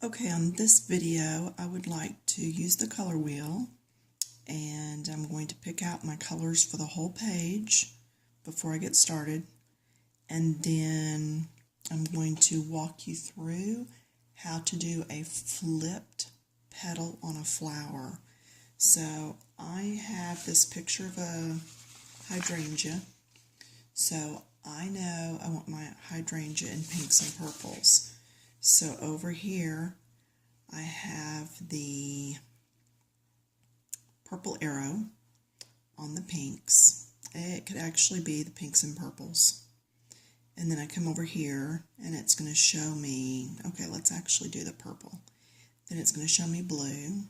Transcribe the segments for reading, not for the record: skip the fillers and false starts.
Okay, on this video, I would like to use the color wheel, and I'm going to pick out my colors for the whole page before I get started, and then I'm going to walk you through how to do a flipped petal on a flower. So I have this picture of a hydrangea, so I know I want my hydrangea in pinks and purples. So over here, I have the purple arrow on the pinks. It could actually be the pinks and purples. And then I come over here, and it's going to show me, okay, let's actually do the purple. Then it's going to show me blue.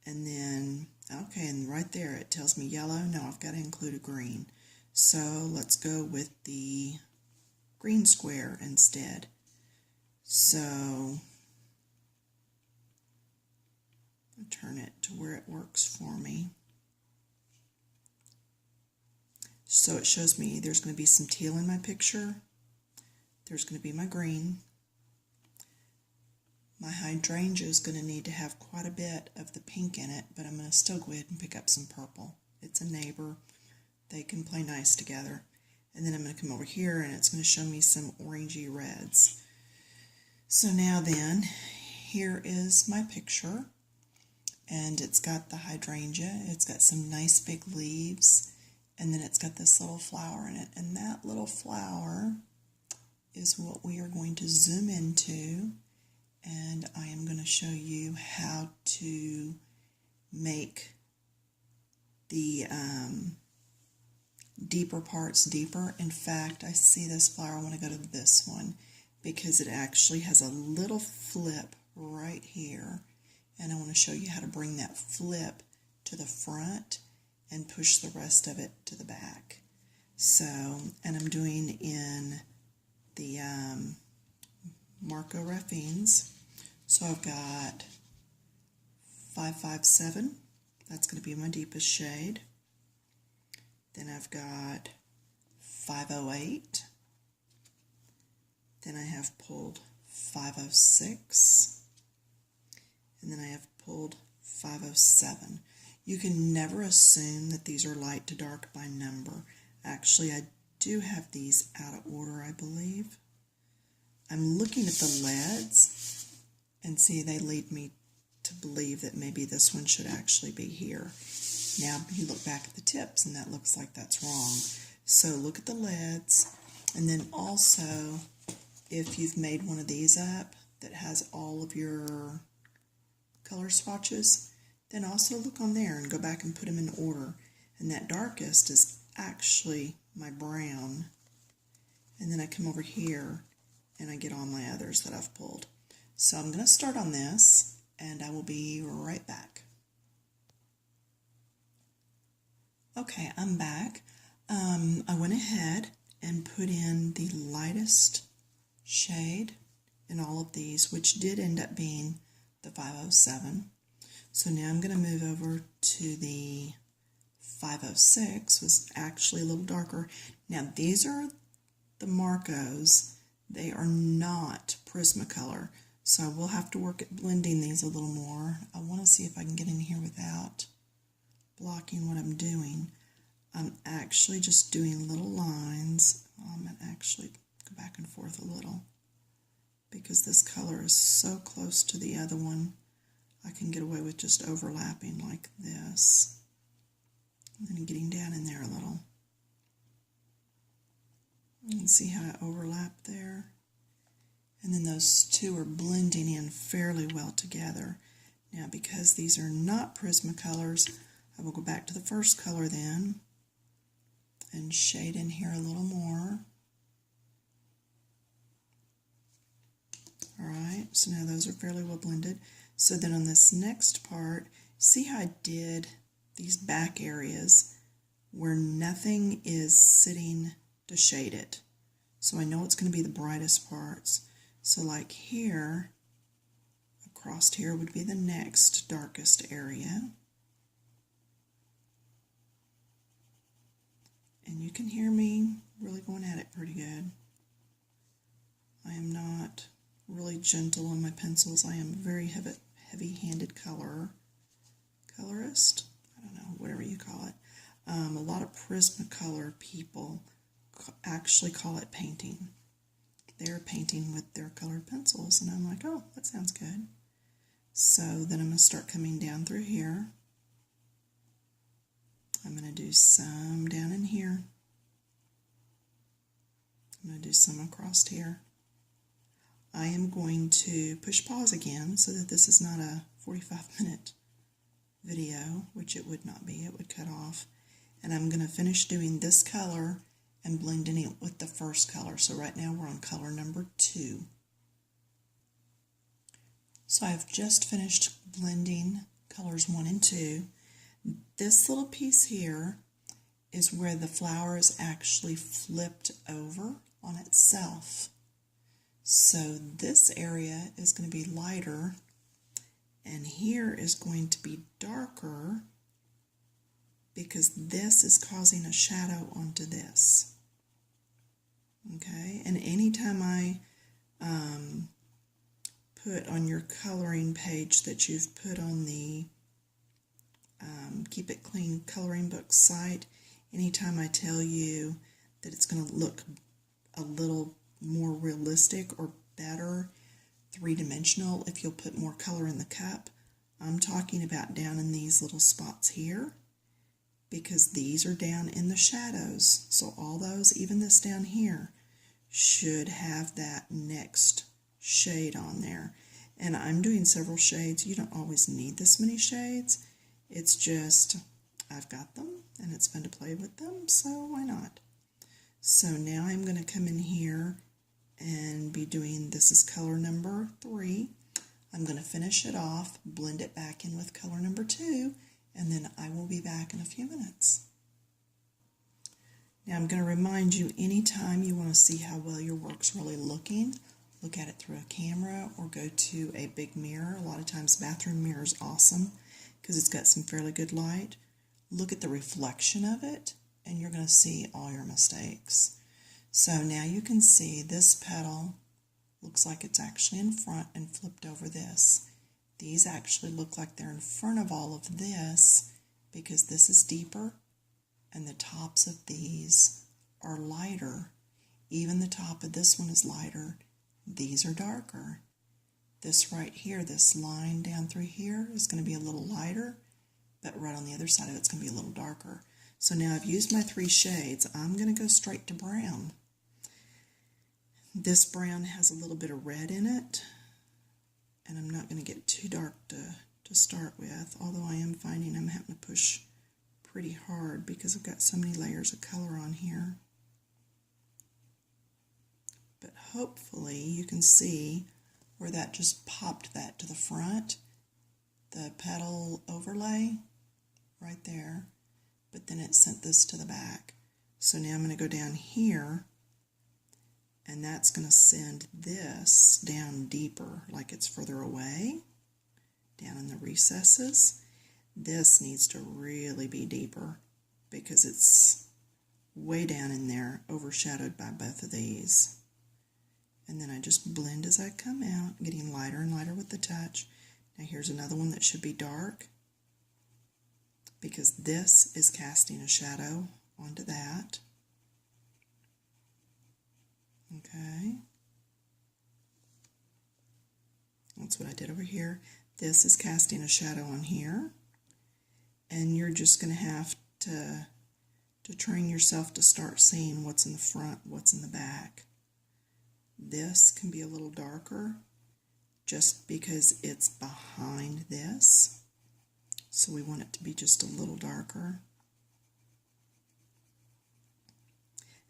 And then, okay, and right there it tells me yellow. No, I've got to include a green. So let's go with the green square instead. So I'll turn it to where it works for me. So it shows me there's going to be some teal in my picture. There's going to be my green. My hydrangea is going to need to have quite a bit of the pink in it, but I'm going to still go ahead and pick up some purple. It's a neighbor. They can play nice together. And then I'm going to come over here, and it's going to show me some orangey reds. So now then, here is my picture, and it's got the hydrangea, it's got some nice big leaves, and then it's got this little flower in it, and that little flower is what we are going to zoom into, and I am going to show you how to make the deeper parts deeper. In fact, I see this flower, I want to go to this one, because it actually has a little flip right here, and I want to show you how to bring that flip to the front and push the rest of it to the back. So, and I'm doing in the Marco Raffines. So I've got 557, that's going to be my deepest shade. Then I've got 508. Then I have pulled 506, and then I have pulled 507. You can never assume that these are light to dark by number. Actually, I do have these out of order, I believe. I'm looking at the leads, and see, they lead me to believe that maybe this one should actually be here. Now, you look back at the tips, and that looks like that's wrong. So look at the leads, and then also, if you've made one of these up that has all of your color swatches, then also look on there and go back and put them in order. And that darkest is actually my brown. And then I come over here and I get all my others that I've pulled. So I'm going to start on this, and I will be right back. Okay, I'm back. I went ahead and put in the lightest shade in all of these, which did end up being the 507. So now I'm going to move over to the 506, was actually a little darker. Now these are the Marcos. They are not Prismacolor, so I will have to work at blending these a little more. I want to see if I can get in here without blocking what I'm doing. I'm actually just doing little lines. I'm going to actually go back and forth a little, because this color is so close to the other one. I can get away with just overlapping like this, and then getting down in there a little. You can see how I overlap there, and then those two are blending in fairly well together. Now, because these are not Prismacolors, I will go back to the first color then and shade in here a little more. Alright, so now those are fairly well blended. So then on this next part, see how I did these back areas where nothing is sitting to shade it. So I know it's going to be the brightest parts. So like here, across here would be the next darkest area. And you can hear me really going at it pretty good. I am not really gentle on my pencils. I am a very heavy-handed colorist. I don't know, whatever you call it. A lot of Prismacolor people actually call it painting. They're painting with their colored pencils, and I'm like, oh, that sounds good. So then I'm going to start coming down through here. I'm going to do some down in here. I'm going to do some across here. I am going to push pause again so that this is not a 45-minute video, which it would not be. It would cut off. And I'm going to finish doing this color and blending it with the first color. So right now we're on color number 2. So I've just finished blending colors 1 and 2. This little piece here is where the flower is actually flipped over on itself. So this area is going to be lighter, and here is going to be darker because this is causing a shadow onto this. Okay, and anytime I put on your coloring page that you've put on the Keep It Clean coloring book site, anytime I tell you that it's going to look a little more realistic or better, three-dimensional, if you'll put more color in the cup, I'm talking about down in these little spots here, because these are down in the shadows. So all those, even this down here, should have that next shade on there. And I'm doing several shades. You don't always need this many shades. It's just, I've got them, and it's fun to play with them, so why not? So now I'm going to come in here and be doing, this is color number 3. I'm going to finish it off, blend it back in with color number 2, and then I will be back in a few minutes. Now I'm going to remind you, anytime you want to see how well your work's really looking, look at it through a camera or go to a big mirror. A lot of times bathroom mirror is awesome because it's got some fairly good light. Look at the reflection of it and you're going to see all your mistakes. So now you can see this petal looks like it's actually in front and flipped over this. These actually look like they're in front of all of this because this is deeper and the tops of these are lighter. Even the top of this one is lighter. These are darker. This right here, this line down through here is going to be a little lighter, but right on the other side of it's going to be a little darker. So now I've used my 3 shades. I'm going to go straight to brown. This brown has a little bit of red in it, and I'm not going to get too dark to start with, although I am finding I'm having to push pretty hard because I've got so many layers of color on here. But hopefully you can see where that just popped that to the front, the petal overlay right there, but then it sent this to the back. So now I'm going to go down here, and that's going to send this down deeper, like it's further away, down in the recesses. This needs to really be deeper because it's way down in there, overshadowed by both of these. And then I just blend as I come out, getting lighter and lighter with the touch. Now here's another one that should be dark because this is casting a shadow onto that. Okay. That's what I did over here. This is casting a shadow on here. And you're just going to have to train yourself to start seeing what's in the front, what's in the back. This can be a little darker just because it's behind this. So we want it to be just a little darker.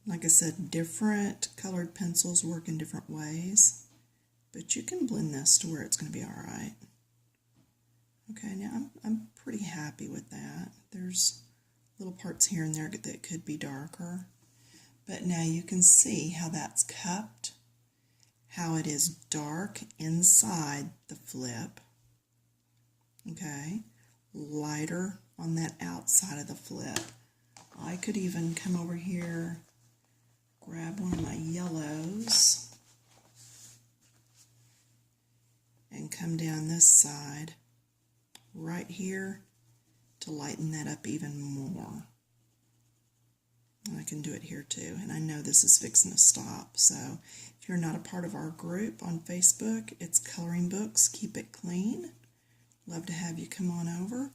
Like I said, different colored pencils work in different ways, but you can blend this to where it's going to be all right. Okay, now I'm pretty happy with that. There's little parts here and there that could be darker, but now you can see how that's cupped, how it is dark inside the flip, okay, lighter on that outside of the flip. I could even come over here, grab one of my yellows, come down this side right here to lighten that up even more. And I can do it here too. And I know this is fixing to stop. So if you're not a part of our group on Facebook, it's Coloring Books, Keep It Clean. Love to have you come on over.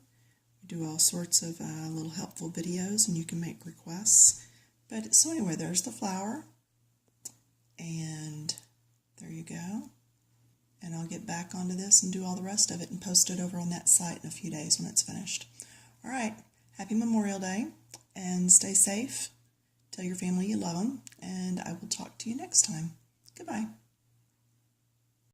We do all sorts of little helpful videos, and you can make requests. But so anyway, there's the flower. And there you go. And I'll get back onto this and do all the rest of it and post it over on that site in a few days when it's finished. All right, happy Memorial Day, and stay safe. Tell your family you love them, and I will talk to you next time. Goodbye.